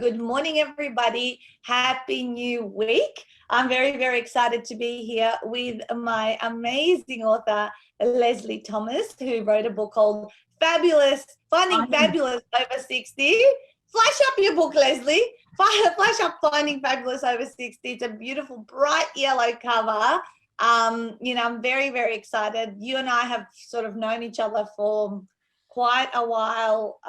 Good morning, everybody. Happy new week. I'm very, very excited to be here with my amazing author, Lesley Thomas, who wrote a book called Finding Fabulous Over 60. Flash up your book, Lesley. Flash up Finding Fabulous Over 60. It's a beautiful, bright yellow cover. I'm very, very excited. You and I have sort of known each other for quite a while,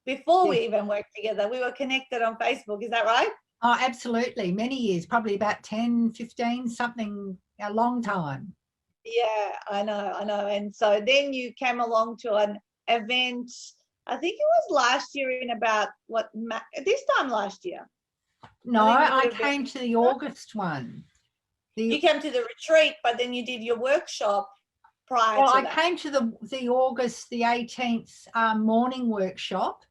before we even worked together. We were connected on Facebook. Is that right? Oh, absolutely. Many years, probably about 10, 15, something, a long time. Yeah, I know. And so then you came along to an event, I think it was last year in about this time last year. No, I came to the August one. You came to the retreat, but then you did your workshop prior to that. I came to the August the 18th morning workshop,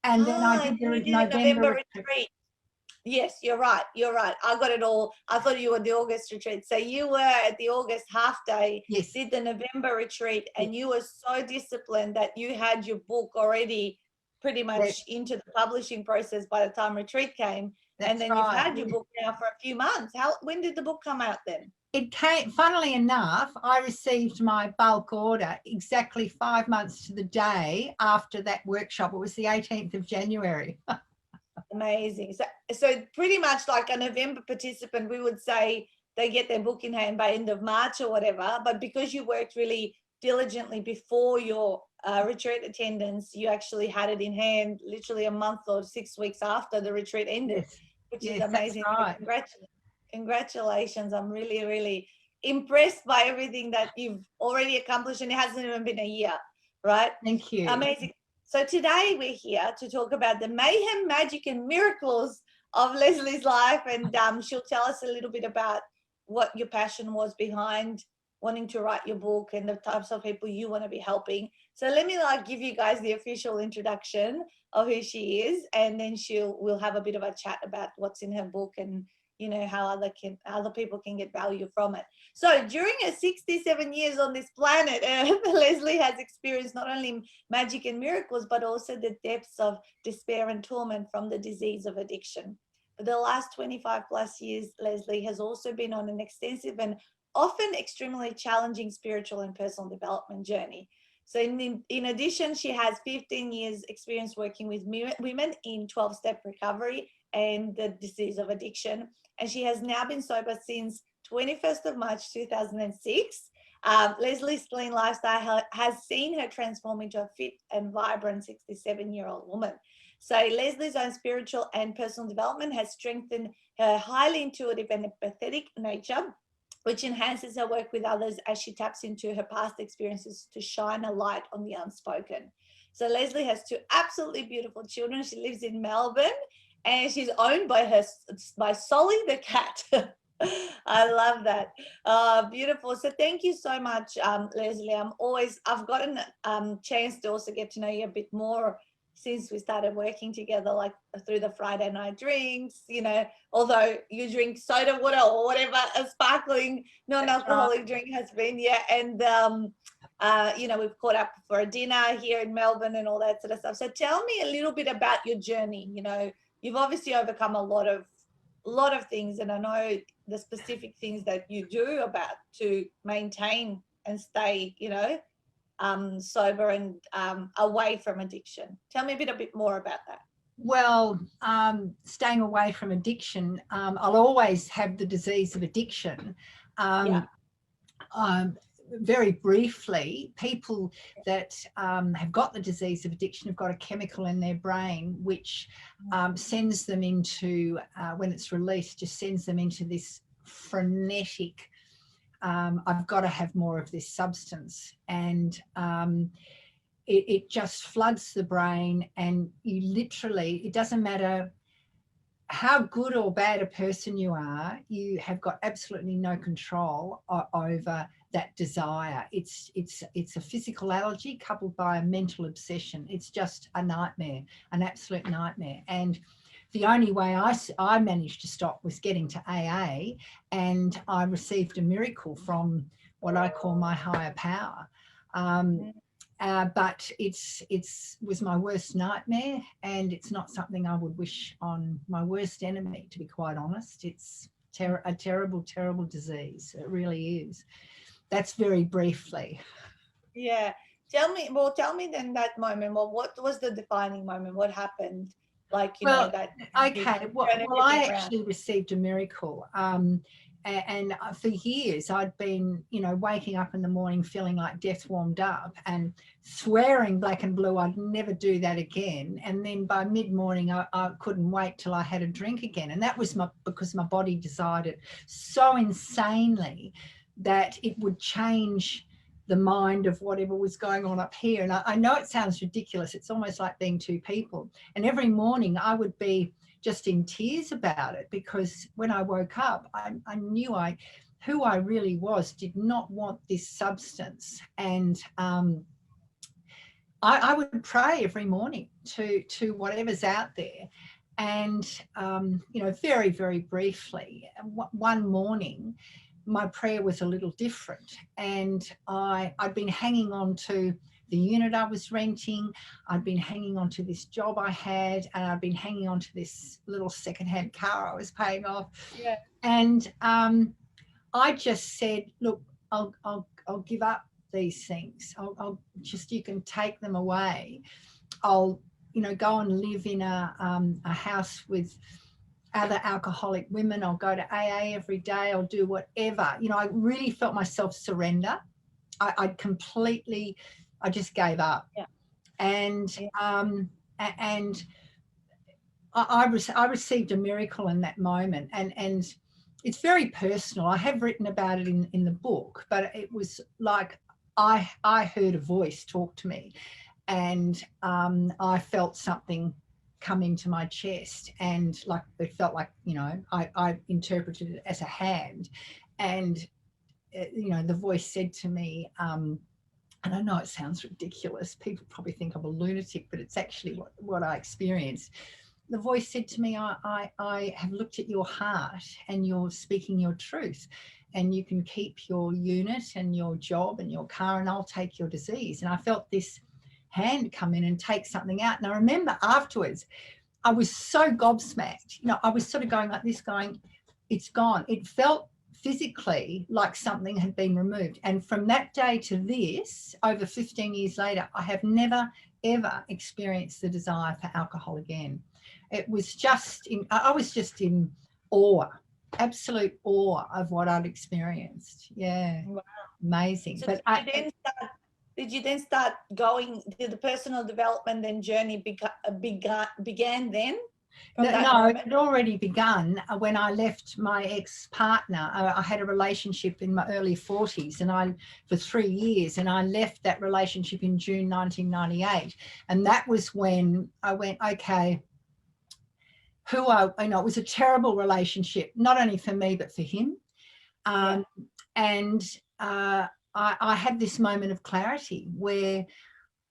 and then I did the November retreat. Yes, you're right. I got it all. I thought you were the August retreat. So you were at the August half day, yes. Did the November retreat, and you were so disciplined that you had your book already pretty much into the publishing process by the time retreat came. And then you've had your book now for a few months. When did the book come out then? It came, funnily enough, I received my bulk order exactly 5 months to the day after that workshop. It was the 18th of January. Amazing. So pretty much like a November participant, we would say they get their book in hand by end of March or whatever. But because you worked really diligently before your retreat attendance, you actually had it in hand literally a month or 6 weeks after the retreat ended, which is amazing. Right. Congratulations. I'm really, really impressed by everything that you've already accomplished, and it hasn't even been a year, right? Thank you. Amazing. So today we're here to talk about the mayhem, magic, and miracles of Lesley's life, and she'll tell us a little bit about what your passion was behind wanting to write your book and the types of people you want to be helping. So let me give you guys the official introduction of who she is, and then we'll have a bit of a chat about what's in her book and how other people can get value from it. So during her 67 years on this planet Earth, Lesley has experienced not only magic and miracles, but also the depths of despair and torment from the disease of addiction. For the last 25 plus years, Lesley has also been on an extensive and often extremely challenging spiritual and personal development journey. So in addition, she has 15 years experience working with women in 12-step recovery and the disease of addiction. And she has now been sober since 21st of March 2006. Lesley's clean lifestyle has seen her transform into a fit and vibrant 67-year-old woman. So Lesley's own spiritual and personal development has strengthened her highly intuitive and empathetic nature, which enhances her work with others as she taps into her past experiences to shine a light on the unspoken. So Lesley has two absolutely beautiful children. She lives in Melbourne, and she's owned by Solly the cat. I love that. Beautiful. So thank you so much, Lesley. I've gotten a chance to also get to know you a bit more since we started working together, like through the Friday night drinks, although you drink soda water or whatever a sparkling non-alcoholic drink has been. Yeah. And, we've caught up for a dinner here in Melbourne and all that sort of stuff. So tell me a little bit about your journey. You've obviously overcome a lot of things, and I know the specific things that you do about to maintain and stay, sober and away from addiction. Tell me a bit more about that. Well, staying away from addiction, I'll always have the disease of addiction. Very briefly, people that have got the disease of addiction have got a chemical in their brain which sends them into, when it's released, just sends them into this frenetic, I've got to have more of this substance. And it just floods the brain, and you literally, it doesn't matter how good or bad a person you are, you have got absolutely no control over that desire. It's a physical allergy coupled by a mental obsession. It's just a nightmare, an absolute nightmare. And the only way I managed to stop was getting to AA, and I received a miracle from what I call my higher power. but it was my worst nightmare, and it's not something I would wish on my worst enemy, to be quite honest. It's a terrible, terrible disease. It really is. That's very briefly. Yeah. Tell me then that moment. Well, what was the defining moment? What happened? Like, you know, Well, that okay. Well, turned I everything around. actually received a miracle. And for years I'd been, waking up in the morning feeling like death warmed up and swearing black and blue I'd never do that again. And then by mid-morning I couldn't wait till I had a drink again. And that was because my body decided so insanely that it would change the mind of whatever was going on up here. And I know it sounds ridiculous. It's almost like being two people. And every morning I would be just in tears about it, because when I woke up, I knew who I really was did not want this substance. And I would pray every morning to whatever's out there. And, very, very briefly, one morning, my prayer was a little different. And I'd been hanging on to the unit I was renting. I'd been hanging on to this job I had, and I'd been hanging on to this little secondhand car I was paying off. Yeah. And I just said, look, I'll give up these things. I'll just, you can take them away. I'll, go and live in a house with other alcoholic women. I'll go to AA every day. I'll do whatever. I really felt myself surrender. I just gave up. Yeah. And I received a miracle in that moment, and it's very personal. I have written about it in the book, but it was like I heard a voice talk to me, and I felt something come into my chest, and like it felt like, I interpreted it as a hand, and the voice said to me, and I know it sounds ridiculous, people probably think I'm a lunatic, but it's actually what I experienced. The voice said to me, I have looked at your heart and you're speaking your truth, and you can keep your unit and your job and your car, and I'll take your disease. And I felt this hand come in and take something out. And I remember afterwards, I was so gobsmacked. I was sort of going like this, going, it's gone. It felt physically like something had been removed. And from that day to this, over 15 years later, I have never, ever experienced the desire for alcohol again. It was I was just in awe, absolute awe of what I'd experienced. Yeah. Wow. Amazing. So but did you then start going, did the personal development then journey began then? No, it had already begun when I left my ex-partner. I had a relationship in my early 40s for 3 years, and I left that relationship in June 1998. And that was when I went, okay, it was a terrible relationship, not only for me, but for him. And I had this moment of clarity where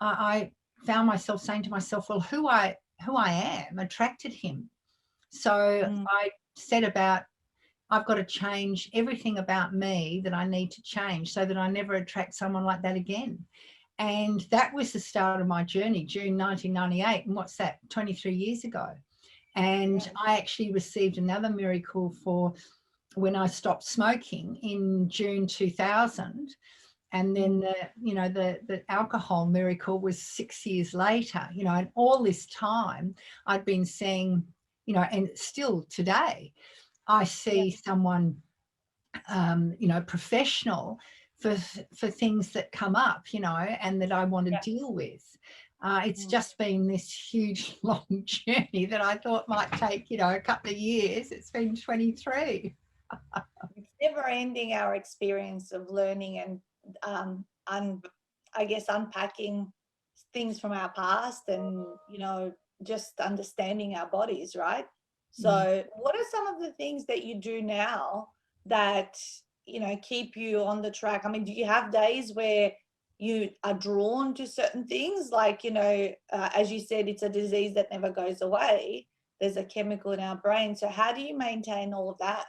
I found myself saying to myself, well, who I am attracted him. So I set about, I've got to change everything about me that I need to change so that I never attract someone like that again. And that was the start of my journey, June 1998. And what's that, 23 years ago. And I actually received another miracle for when I stopped smoking in June 2000. And then the alcohol miracle was 6 years later, and all this time I'd been seeing, and still today, I see someone, professional for things that come up, and that I want to deal with. It's just been this huge, long journey that I thought might take, a couple of years. It's been 23. It's never ending, our experience of learning and I guess unpacking things from our past, and just understanding our bodies, right? So what are some of the things that you do now that keep you on the track? I mean, do you have days where you are drawn to certain things, like as you said, it's a disease that never goes away, there's a chemical in our brain, so how do you maintain all of that?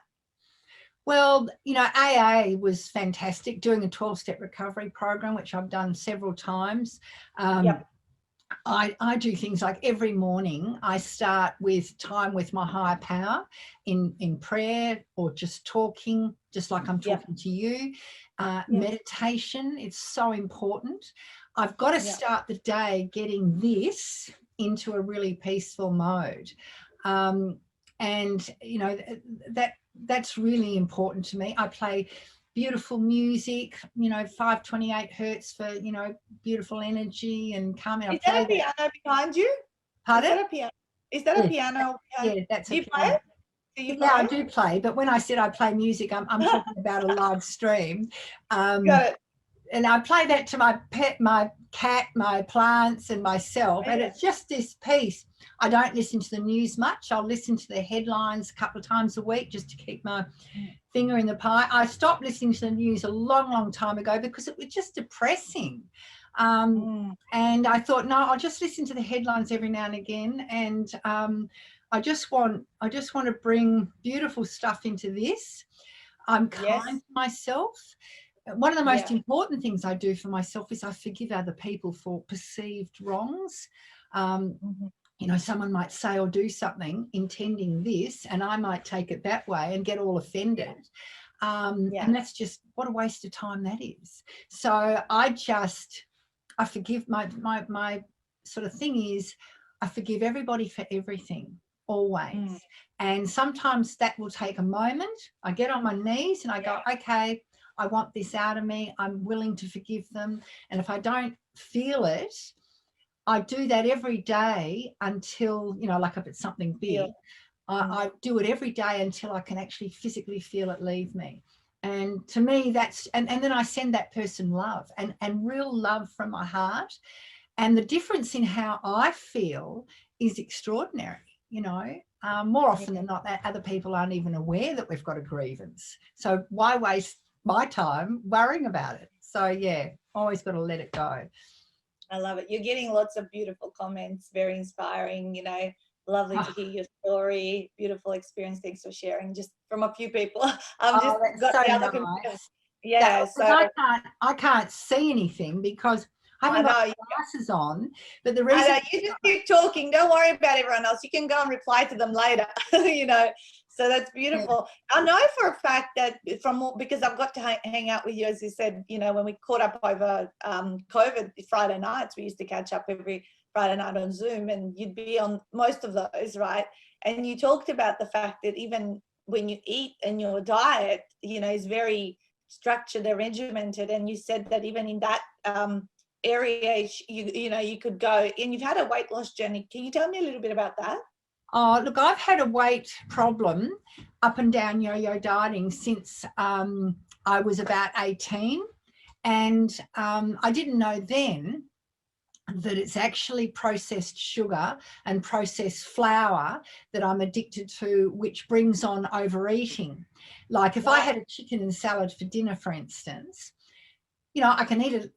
Well, AA was fantastic, doing a 12-step recovery program, which I've done several times. Yep. I do things like every morning I start with time with my higher power in prayer, or just talking, just like I'm talking to you. Meditation, it's so important. I've got to start the day getting this into a really peaceful mode. And, that's really important to me. I play beautiful music, 528 hertz for, beautiful energy and calming. Is that a piano behind you? Pardon? Is that a piano? Is that a piano? Yeah, that's Do a you piano. play? Do you play? Yeah, I do play, but when I said I play music, I'm talking about a live stream. Got it. And I play that to my pet, my cat, my plants, and myself. And it's just this peace. I don't listen to the news much. I'll listen to the headlines a couple of times a week just to keep my finger in the pie. I stopped listening to the news a long, long time ago because it was just depressing. And I thought, no, I'll just listen to the headlines every now and again. And I just want to bring beautiful stuff into this. I'm kind to myself. One of the most important things I do for myself is I forgive other people for perceived wrongs. Someone might say or do something intending this, and I might take it that way and get all offended. And that's just, what a waste of time that is. So I forgive. My sort of thing is, I forgive everybody for everything, always. And sometimes that will take a moment. I get on my knees and I go, okay, I want this out of me. I'm willing to forgive them. And if I don't feel it, I do that every day until, like if it's something big, I do it every day until I can actually physically feel it leave me. And to me, that's, and then I send that person love and real love from my heart. And the difference in how I feel is extraordinary, more often than not, that other people aren't even aware that we've got a grievance. So why waste my time worrying about it? So yeah, always got to let it go. I love it. You're getting lots of beautiful comments, very inspiring, lovely to hear your story, beautiful experience. Thanks for sharing, just from a few people. I've just got so the other nice. so I can't see anything because I haven't got glasses on, but the reason you just keep talking, don't worry about everyone else. You can go and reply to them later. So that's beautiful. I know for a fact that because I've got to hang out with you, as you said, when we caught up over COVID Friday nights, we used to catch up every Friday night on Zoom, and you'd be on most of those, right? And you talked about the fact that even when you eat and your diet, is very structured and regimented, and you said that even in that area, you could go, and you've had a weight loss journey. Can you tell me a little bit about that? Oh, look, I've had a weight problem, up and down yo-yo dieting since I was about 18. And I didn't know then that it's actually processed sugar and processed flour that I'm addicted to, which brings on overeating. Like if I had a chicken and salad for dinner, for instance, I can eat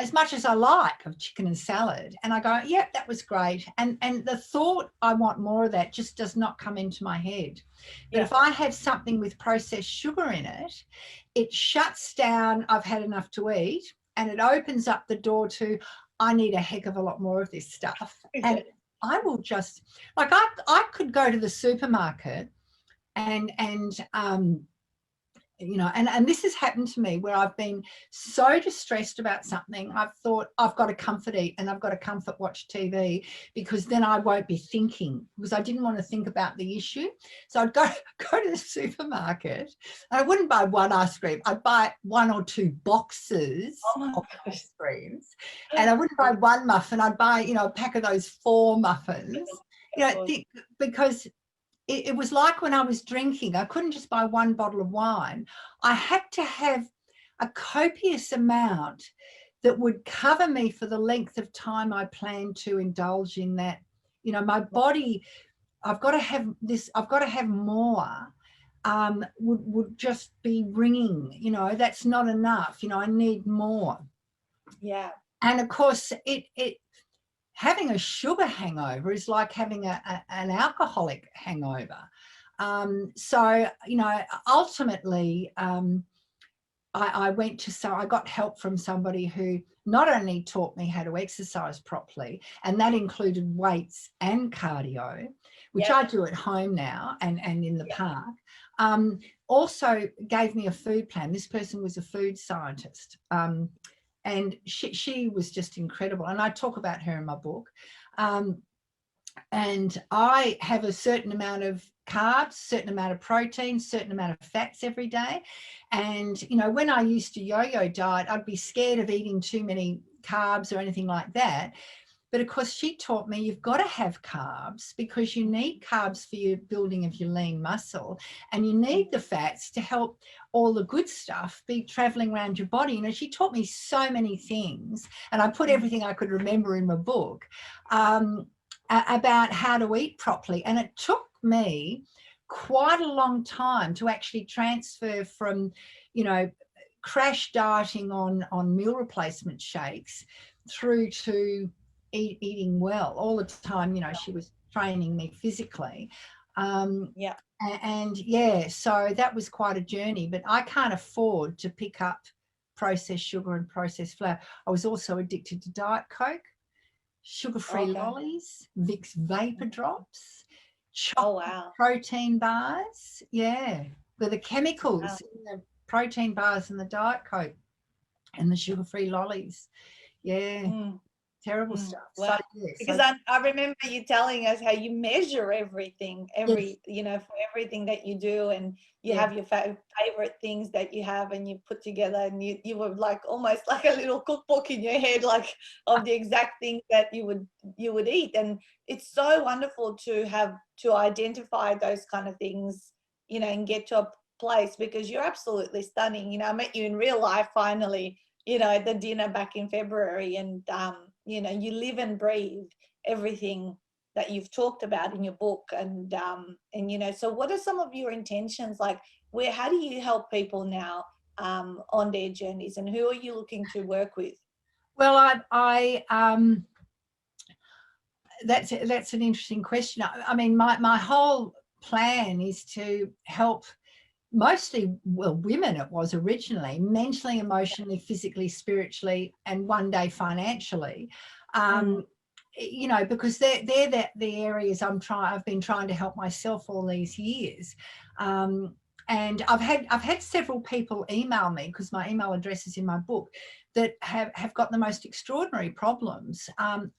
as much as I like of chicken and salad. And I go, yeah, that was great. And the thought I want more of that just does not come into my head. But if I have something with processed sugar in it, it shuts down, I've had enough to eat, and it opens up the door to, I need a heck of a lot more of this stuff. And I will just, like, I could go to the supermarket and this has happened to me where I've been so distressed about something. I've thought I've got to comfort eat and I've got to comfort watch TV, because then I won't be thinking, because I didn't want to think about the issue. So I'd go to the supermarket and I wouldn't buy one ice cream. I'd buy one or two boxes of ice creams, and I wouldn't buy one muffin. I'd buy, a pack of those 4 muffins, because it was like when I was drinking, I couldn't just buy one bottle of wine. I had to have a copious amount that would cover me for the length of time I planned to indulge in that. My body, I've got to have this, I've got to have more, would just be ringing, that's not enough. I need more. Yeah. And of course, having a sugar hangover is like having an alcoholic hangover. So, ultimately, I went to, so I got help from somebody who not only taught me how to exercise properly, and that included weights and cardio, which I do at home now and in the park, also gave me a food plan. This person was a food scientist, and she was just incredible. And I talk about her in my book. And I have a certain amount of carbs, certain amount of protein, certain amount of fats every day. And, when I used to yo-yo diet, I'd be scared of eating too many carbs or anything like that. But of course, she taught me you've got to have carbs because you need carbs for your building of your lean muscle, and you need the fats to help all the good stuff be traveling around your body. She taught me so many things, and I put everything I could remember in my book about how to eat properly. And it took me quite a long time to actually transfer from, crash dieting on meal replacement shakes through to eating well all the time. She was training me physically. So that was quite a journey, but I can't afford to pick up processed sugar and processed flour. I was also addicted to Diet Coke, sugar-free lollies, Vicks vapor drops, chocolate protein bars. With the chemicals in the protein bars and the Diet Coke and the sugar-free lollies. Terrible stuff. Wow. Because I remember you telling us how you measure everything, for everything that you do, and you have your favorite things that you have, and you put together, and you were like almost like a little cookbook in your head, like of the exact things that you would eat. And it's so wonderful to identify those kind of things, and get to a place, because you're absolutely stunning. I met you in real life finally, at the dinner back in February, and you live and breathe everything that you've talked about in your book. And so what are some of your intentions? Like, how do you help people now on their journeys, and who are you looking to work with? Well, that's an interesting question. I mean, my whole plan is to help mostly, women. It was originally mentally, emotionally, physically, spiritually, and one day financially, because they're the areas I've been trying to help myself all these years. And I've had several people email me, because my email address is in my book, that have got the most extraordinary problems, are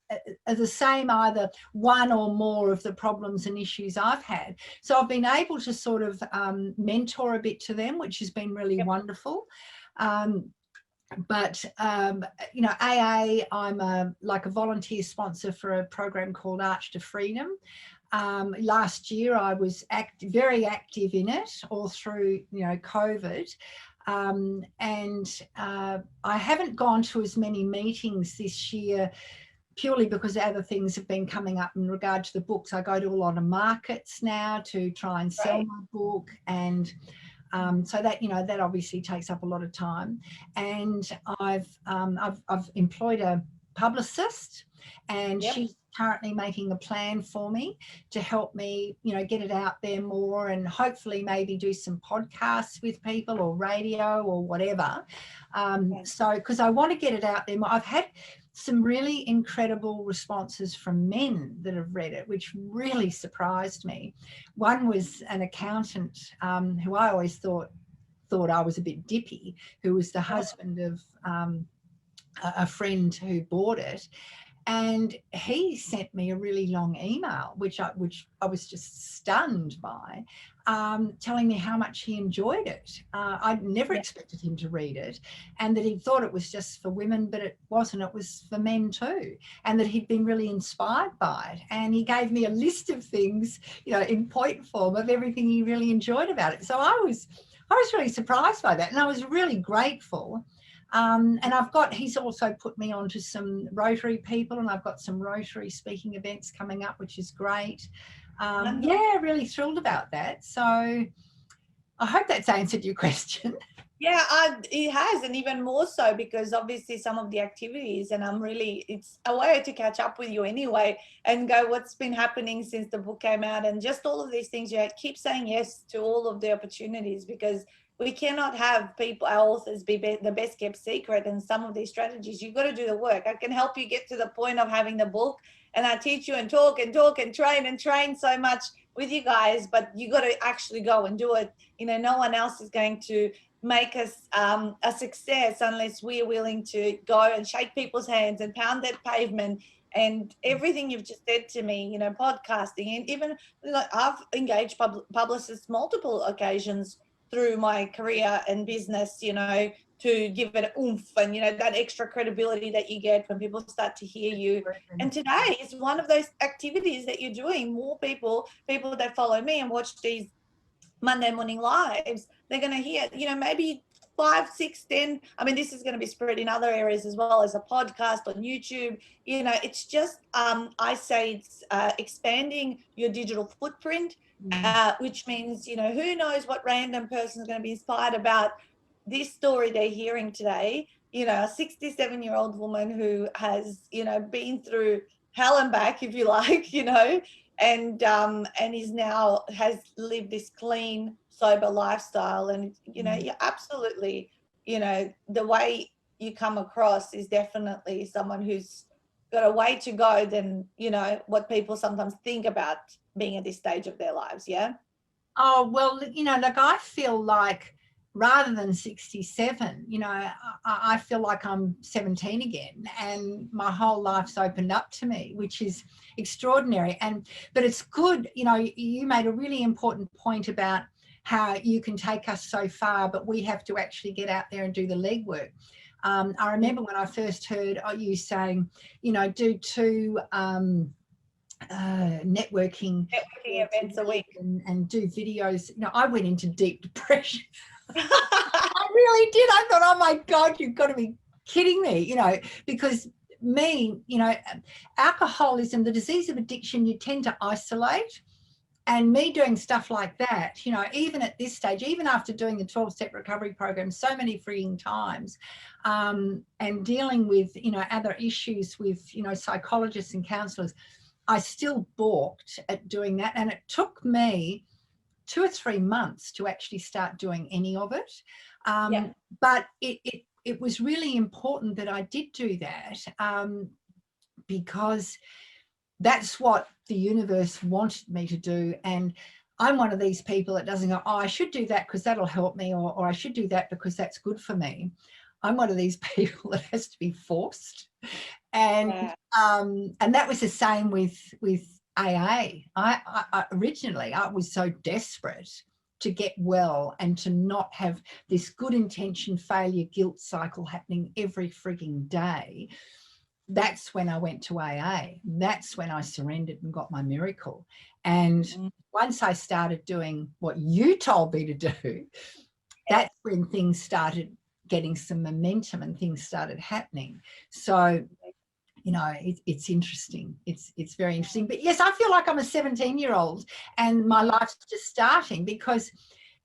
the same, either one or more of the problems and issues I've had. So I've been able to sort of mentor a bit to them, which has been really wonderful. But AA, I'm a volunteer sponsor for a program called Arch to Freedom. Last year I was very active in it all through COVID. And I haven't gone to as many meetings this year, purely because other things have been coming up in regard to the books. I go to a lot of markets now to try and sell my book, and so that that obviously takes up a lot of time. And I've employed a publicist, and she's currently making a plan for me to help me, get it out there more, and hopefully maybe do some podcasts with people, or radio, or whatever. So, because I want to get it out there more. I've had some really incredible responses from men that have read it, which really surprised me. One was an accountant who I always thought I was a bit dippy, who was the husband of a friend who bought it. And he sent me a really long email, which I was just stunned by, telling me how much he enjoyed it. I'd never expected him to read it, and that he thought it was just for women, but it wasn't. It was for men too, and that he'd been really inspired by it. And he gave me a list of things, in point form, of everything he really enjoyed about it. So I was really surprised by that, and I was really grateful. And he's also put me on to some Rotary people, and I've got some Rotary speaking events coming up, which is great. Really thrilled about that. So I hope that's answered your question. Yeah, it has, and even more so because obviously some of the activities, and it's a way to catch up with you anyway and go, what's been happening since the book came out, and just all of these things. You keep saying yes to all of the opportunities, because we cannot have our authors be the best kept secret. And some of these strategies, you've got to do the work. I can help you get to the point of having the book, and I teach you and talk and train so much with you guys, but you got to actually go and do it. No one else is going to make us a success unless we're willing to go and shake people's hands and pound that pavement. And everything you've just said to me, podcasting, and even I've engaged publicists multiple occasions through my career and business, to give it oomph and, that extra credibility that you get when people start to hear you. And today is one of those activities that you're doing. More people that follow me and watch these Monday morning lives, they're going to hear, maybe 5, 6, 10. I mean, this is going to be spread in other areas as well as a podcast on YouTube. It's just, I say it's expanding your digital footprint, which means, who knows what random person is going to be inspired about this story they're hearing today. A 67-year-old woman who has, been through hell and back, if you like, and is now has lived this clean, sober lifestyle. And you absolutely, the way you come across is definitely someone who's got a way to go than what people sometimes think about being at this stage of their lives. Yeah. Oh, well, like I feel like rather than 67, I feel like I'm 17 again, and my whole life's opened up to me, which is extraordinary. But it's good, you made a really important point about how you can take us so far, but we have to actually get out there and do the legwork. I remember when I first heard you saying, do 2 networking events a week and do videos. I went into deep depression. I really did. I thought, oh my God, you've got to be kidding me, because alcoholism, the disease of addiction, you tend to isolate. And me doing stuff like that, even at this stage, even after doing the 12-step recovery program so many freaking times, and dealing with, other issues with, psychologists and counselors, I still balked at doing that. And it took me 2 or 3 months to actually start doing any of it. But it was really important that I did do that, because that's what the universe wanted me to do. And I'm one of these people that doesn't go, oh, I should do that because that'll help me, or I should do that because that's good for me. I'm one of these people that has to be forced. And that was the same with AA. I originally, I was so desperate to get well and to not have this good intention, failure, guilt cycle happening every frigging day. That's when I went to AA. That's when I surrendered and got my miracle. And once I started doing what you told me to do, that's when things started getting some momentum and things started happening. So, it's interesting. It's very interesting. But yes, I feel like I'm a 17-year-old and my life's just starting, because,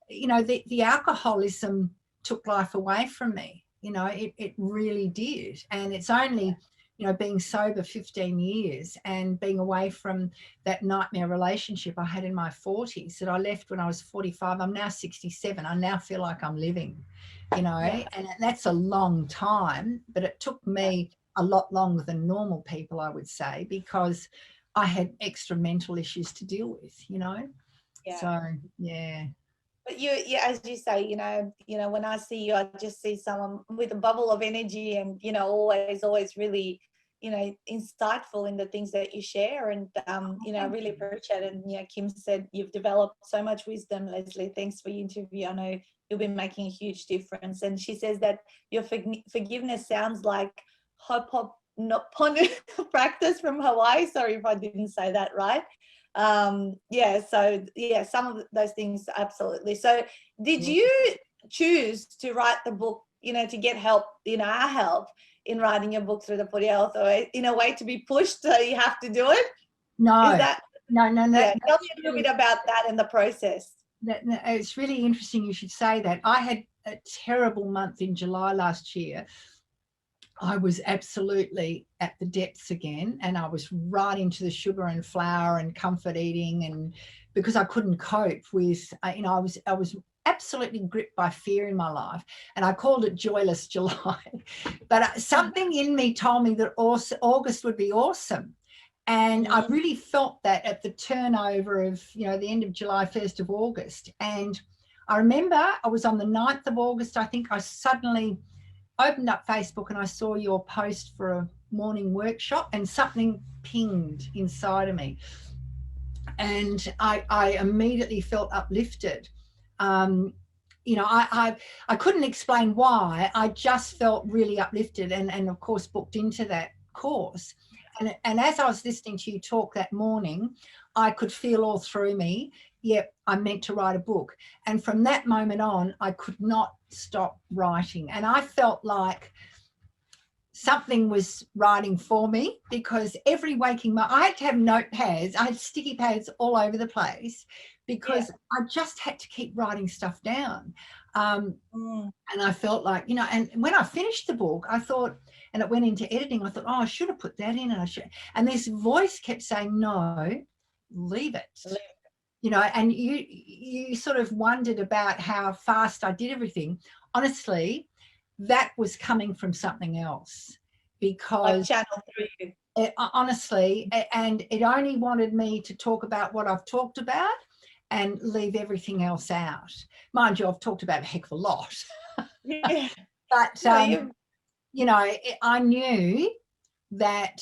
the alcoholism took life away from me. It really did. And it's only, being sober 15 years and being away from that nightmare relationship I had in my 40s that I left when I was 45. I'm now 67. I now feel like I'm living, and that's a long time, but it took me a lot longer than normal people, I would say, because I had extra mental issues to deal with, So, yeah. But you, as you say, when I see you, I just see someone with a bubble of energy and, always really, insightful in the things that you share. And, I really appreciate it. And, Kim said you've developed so much wisdom, Lesley. Thanks for your interview. I know you'll be making a huge difference. And she says that your forgiveness sounds like practice from Hawaii. Sorry if I didn't say that right. Some of those things, absolutely. So did you choose to write the book, to get help, our help in writing your book through the Footy Health, or in a way to be pushed so you have to do it? No. Is that no. Yeah, tell me a little bit about that and the process. It's really interesting you should say that. I had a terrible month in July last year. I was absolutely at the depths again, and I was right into the sugar and flour and comfort eating, and because I couldn't cope with, I was absolutely gripped by fear in my life, and I called it joyless July. But something in me told me that August would be awesome. And I really felt that at the turnover of, the end of July, 1st of August. And I remember I was on the 9th of August, I think I suddenly opened up Facebook and I saw your post for a morning workshop, and something pinged inside of me. And I immediately felt uplifted. I couldn't explain why. I just felt really uplifted, and of course booked into that course. And as I was listening to you talk that morning, I could feel all through me, yep, I'm meant to write a book. And from that moment on, I could not stop writing. And I felt like something was writing for me, because every waking moment, I had to have notepads. I had sticky pads all over the place, because I just had to keep writing stuff down. And I felt like, and when I finished the book, I thought, and it went into editing, I thought, oh, I should have put that in, and this voice kept saying, no, leave it. And you sort of wondered about how fast I did everything. Honestly, that was coming from something else, because channel through you. Honestly, and it only wanted me to talk about what I've talked about and leave everything else out. Mind you, I've talked about a heck of a lot. Yeah. But I knew that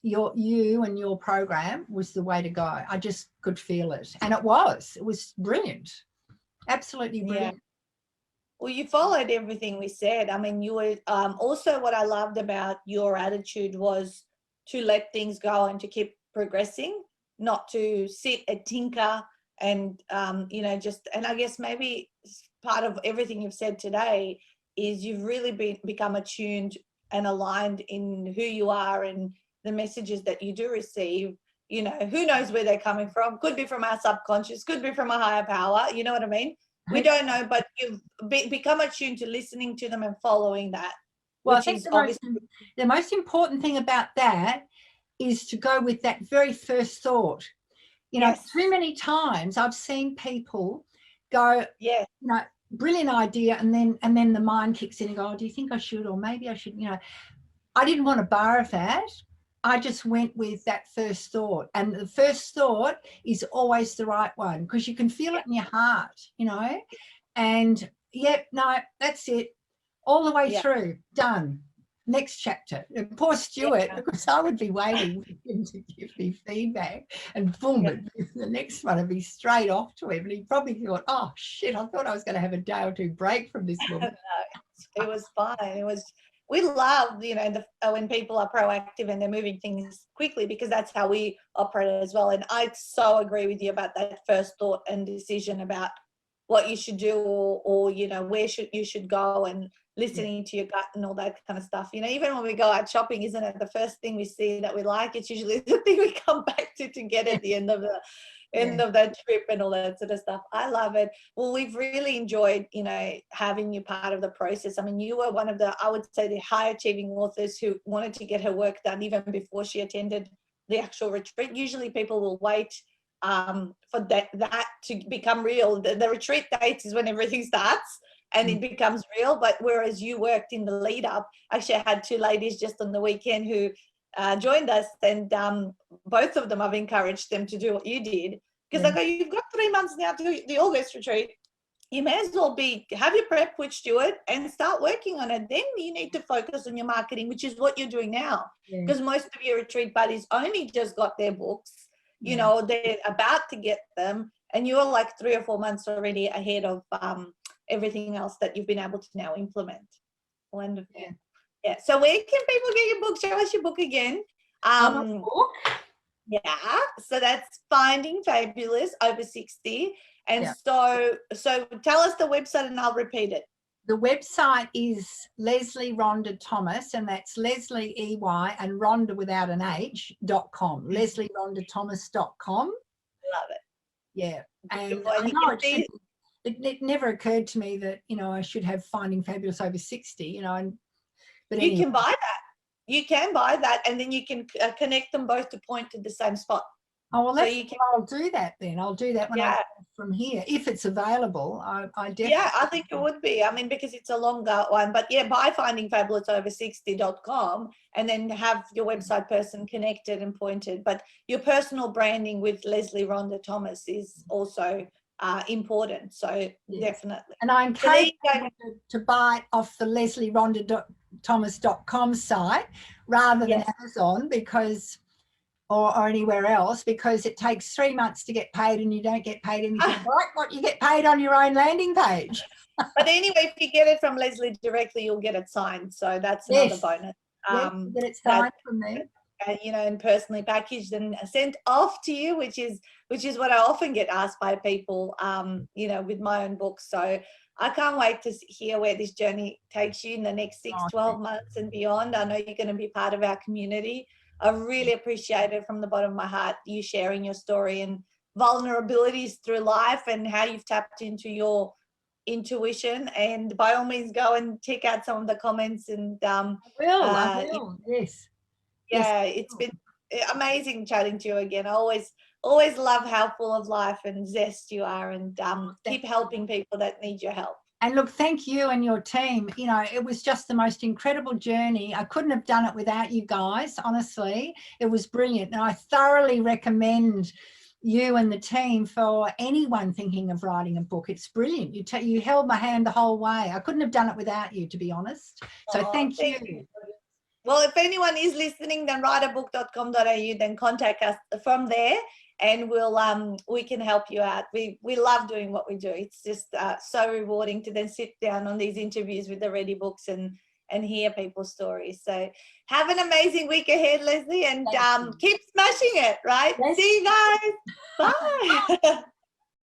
you and your program was the way to go. I just could feel it, and it was brilliant, absolutely brilliant. Yeah. Well, you followed everything we said. I mean, you were also, what I loved about your attitude was to let things go and to keep progressing, not to sit and tinker and and I guess maybe part of everything you've said today is you've really become attuned and aligned in who you are and the messages that you do receive. Who knows where they're coming from? Could be from our subconscious, could be from a higher power. You know what I mean? We don't know, but you've become attuned to listeing to them and following that. Well, I think the most important thing about that is to go with that very first thought. Too many times I've seen people go, brilliant idea, and then the mind kicks in and go, oh, do you think I should, or maybe I should, I didn't want a bar of that. I just went with that first thought, and the first thought is always the right one, because you can feel it in your heart, and that's it, all the way through, done. Next chapter. And poor Stuart, because I would be waiting for him to give me feedback, and boom, the next one would be straight off to him, and he probably thought, oh shit, I thought I was going to have a day or two break from this one. No, it was fine. We love, when people are proactive and they're moving things quickly, because that's how we operate as well. And I so agree with you about that first thought and decision about what you should do, or where you should go, and listening to your gut and all that kind of stuff. Even when we go out shopping, isn't it the first thing we see that we like? It's usually the thing we come back to get at the end of that trip and all that sort of stuff. I love it. Well, we've really enjoyed, having you part of the process. I mean, you were one of the, I would say, the high achieving authors who wanted to get her work done even before she attended the actual retreat. Usually people will wait for that to become real. The retreat dates is when everything starts and it becomes real. But whereas you worked in the lead up, actually I had two ladies just on the weekend who joined us, and both of them, I've encouraged them to do what you did, because I go, you've got 3 months now to do the August retreat. You may as well have your prep with Stuart and start working on it. Then you need to focus on your marketing, which is what you're doing now, because most of your retreat buddies only just got their books. They're about to get them, and you're like 3 or 4 months already ahead of everything else that you've been able to now implement. Wonderful. Yeah. So where can people get your book? Show us your book again. Book? Yeah. So that's Finding Fabulous Over 60. And so tell us the website and I'll repeat it. The website is Lesley Rhonda Thomas, and that's Lesley EY and Rhonda without an H.com. LesleyRhondaThomas.com. Love it. Yeah. And Beautiful. I And you know can see it never occurred to me that, you know, I should have Finding Fabulous over 60, you know, and but you anyway. can buy that. You can buy that, and then you can connect them both to point to the same spot. Oh, well, So that's, you can, I'll do that then. I'll do that when I yeah. go from here, if it's available. I definitely. Yeah, I think it would be. I mean, because it's a longer one, but yeah, buy findingfabulousover60.com and then have your website person connected and pointed. But your personal branding with Lesley Rhonda Thomas is also important. So Yes. Definitely. And I So there encourage you go. people to buy it off the LesleyRhondaThomas.com site rather than Yes. Amazon, because or anywhere else, because it takes 3 months to get paid and you don't get paid anything like what you get paid on your own landing page. But anyway, if you get it from Lesley directly, you'll get it signed. So that's another Yes. bonus. Yes, get it signed from me. You know, and personally packaged and sent off to you, which is what I often get asked by people, you know, with my own books. So I can't wait to hear where this journey takes you in the next 6-12 months and beyond. I know you're going to be part of our community. I really appreciate it from the bottom of my heart, you sharing your story and vulnerabilities through life and how you've tapped into your intuition. And by all means, go and check out some of the comments and I will. Yes. Yeah, it's been amazing chatting to you again. I always love how full of life and zest you are, and keep helping people that need your help. And look, thank you and your team. You know, it was just the most incredible journey. I couldn't have done it without you guys, honestly. It was brilliant. And I thoroughly recommend you and the team for anyone thinking of writing a book. It's brilliant. You held my hand the whole way. I couldn't have done it without you, to be honest. So thank you. Well, if anyone is listening, then writeabook.com.au, then contact us from there and we can help you out. We love doing what we do. It's just so rewarding to then sit down on these interviews with the Ready Books and hear people's stories. So have an amazing week ahead, Lesley, and keep smashing it, right? Yes. See you guys. Bye.